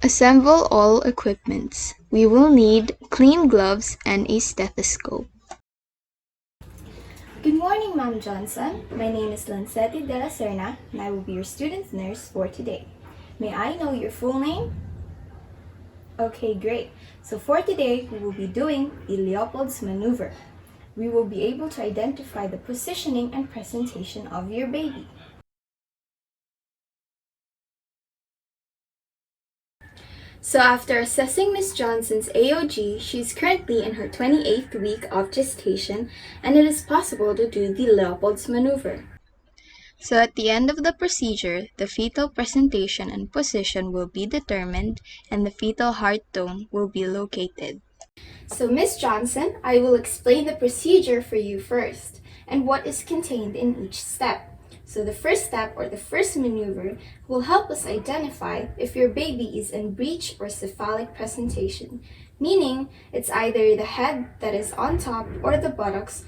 Assemble all equipments. We will need clean gloves and a stethoscope. Good morning, Ma'am Johnson. My name is Lancetti de la Serna, and I will be your student nurse for today. May I know your full name? Okay, great. So for today, we will be doing the Leopold's maneuver. We will be able to identify the positioning and presentation of your baby. So after assessing Miss Johnson's AOG, she is currently in her 28th week of gestation, and it is possible to do the Leopold's maneuver. So at the end of the procedure, the fetal presentation and position will be determined and the fetal heart tone will be located. So Miss Johnson, I will explain the procedure for you first and what is contained in each step. So the first step or the first maneuver will help us identify if your baby is in breech or cephalic presentation, meaning it's either the head that is on top or the buttocks,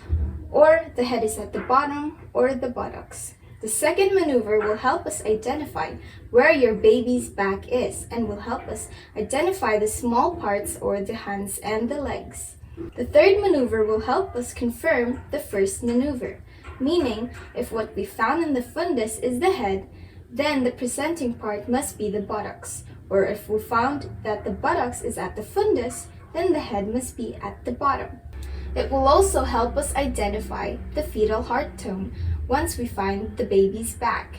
or the head is at the bottom or the buttocks. The second maneuver will help us identify where your baby's back is and will help us identify the small parts or the hands and the legs. The third maneuver will help us confirm the first maneuver, meaning if what we found in the fundus is the head, then the presenting part must be the buttocks, or if we found that the buttocks is at the fundus, then the head must be at the bottom. It will also help us identify the fetal heart tone once we find the baby's back.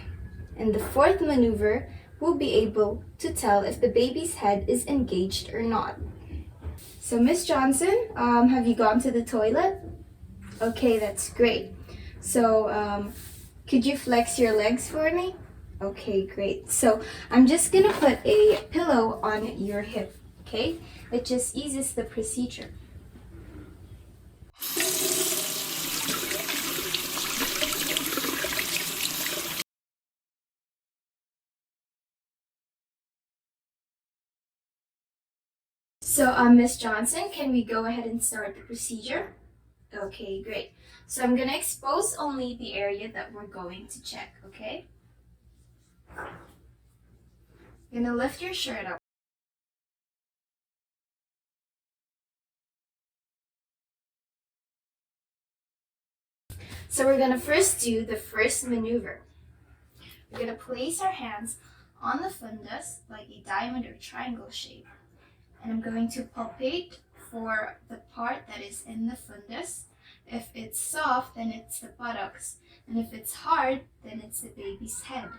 And the fourth maneuver will be able to tell if the baby's head is engaged or not. So Miss Johnson, have you gone to the toilet? Okay, that's great. So could you flex your legs for me? Okay, great. So I'm just gonna put a pillow on your hip, okay? It just eases the procedure. So Miss Johnson, can we go ahead and start the procedure? Okay, great. So I'm gonna expose only the area that we're going to check, okay? You're gonna lift your shirt up. So we're gonna first do the first maneuver. We're gonna place our hands on the fundus like a diamond or triangle shape. And I'm going to palpate for the part that is in the fundus. If it's soft, then it's the buttocks. And if it's hard, then it's the baby's head.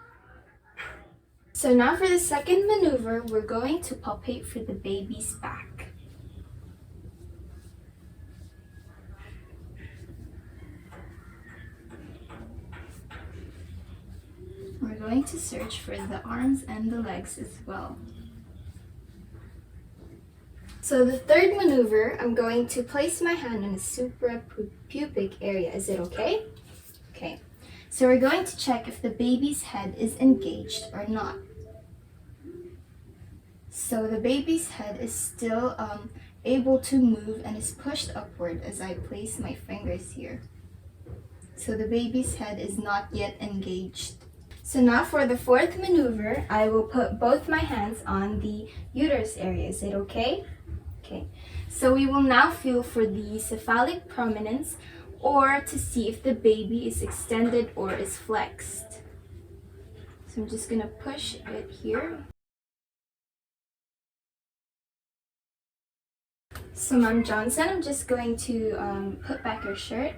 So now for the second maneuver, we're going to palpate for the baby's back. We're going to search for the arms and the legs as well. So the third maneuver, I'm going to place my hand on the suprapubic area. Is it okay? Okay. So we're going to check if the baby's head is engaged or not. So the baby's head is still able to move and is pushed upward as I place my fingers here. So the baby's head is not yet engaged. So now for the fourth maneuver, I will put both my hands on the uterus area. Is it okay? Okay. So we will now feel for the cephalic prominence or to see if the baby is extended or is flexed. So I'm just gonna push it here. So Ma'am Johnson, I'm just going to put back your shirt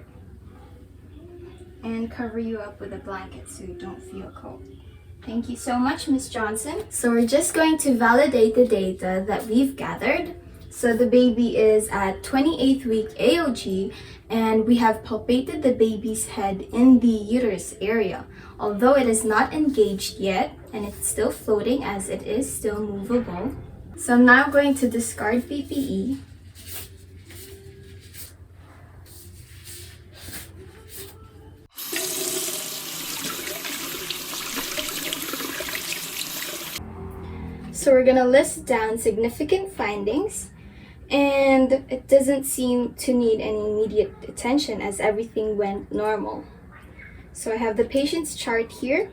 and cover you up with a blanket so you don't feel cold. Thank you so much, Miss Johnson. So we're just going to validate the data that we've gathered. So the baby is at 28th week AOG, and we have palpated the baby's head in the uterus area. Although it is not engaged yet, and it's still floating as it is still movable. So I'm now going to discard PPE. So we're gonna list down significant findings, and it doesn't seem to need any immediate attention as everything went normal. So I have the patient's chart here.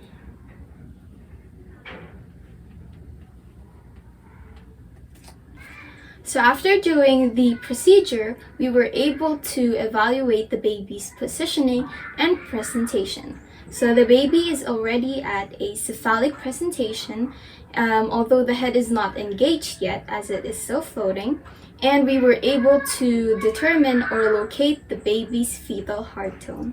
So after doing the procedure, we were able to evaluate the baby's positioning and presentation. So the baby is already at a cephalic presentation, although the head is not engaged yet as it is still floating, and we were able to determine or locate the baby's fetal heart tone.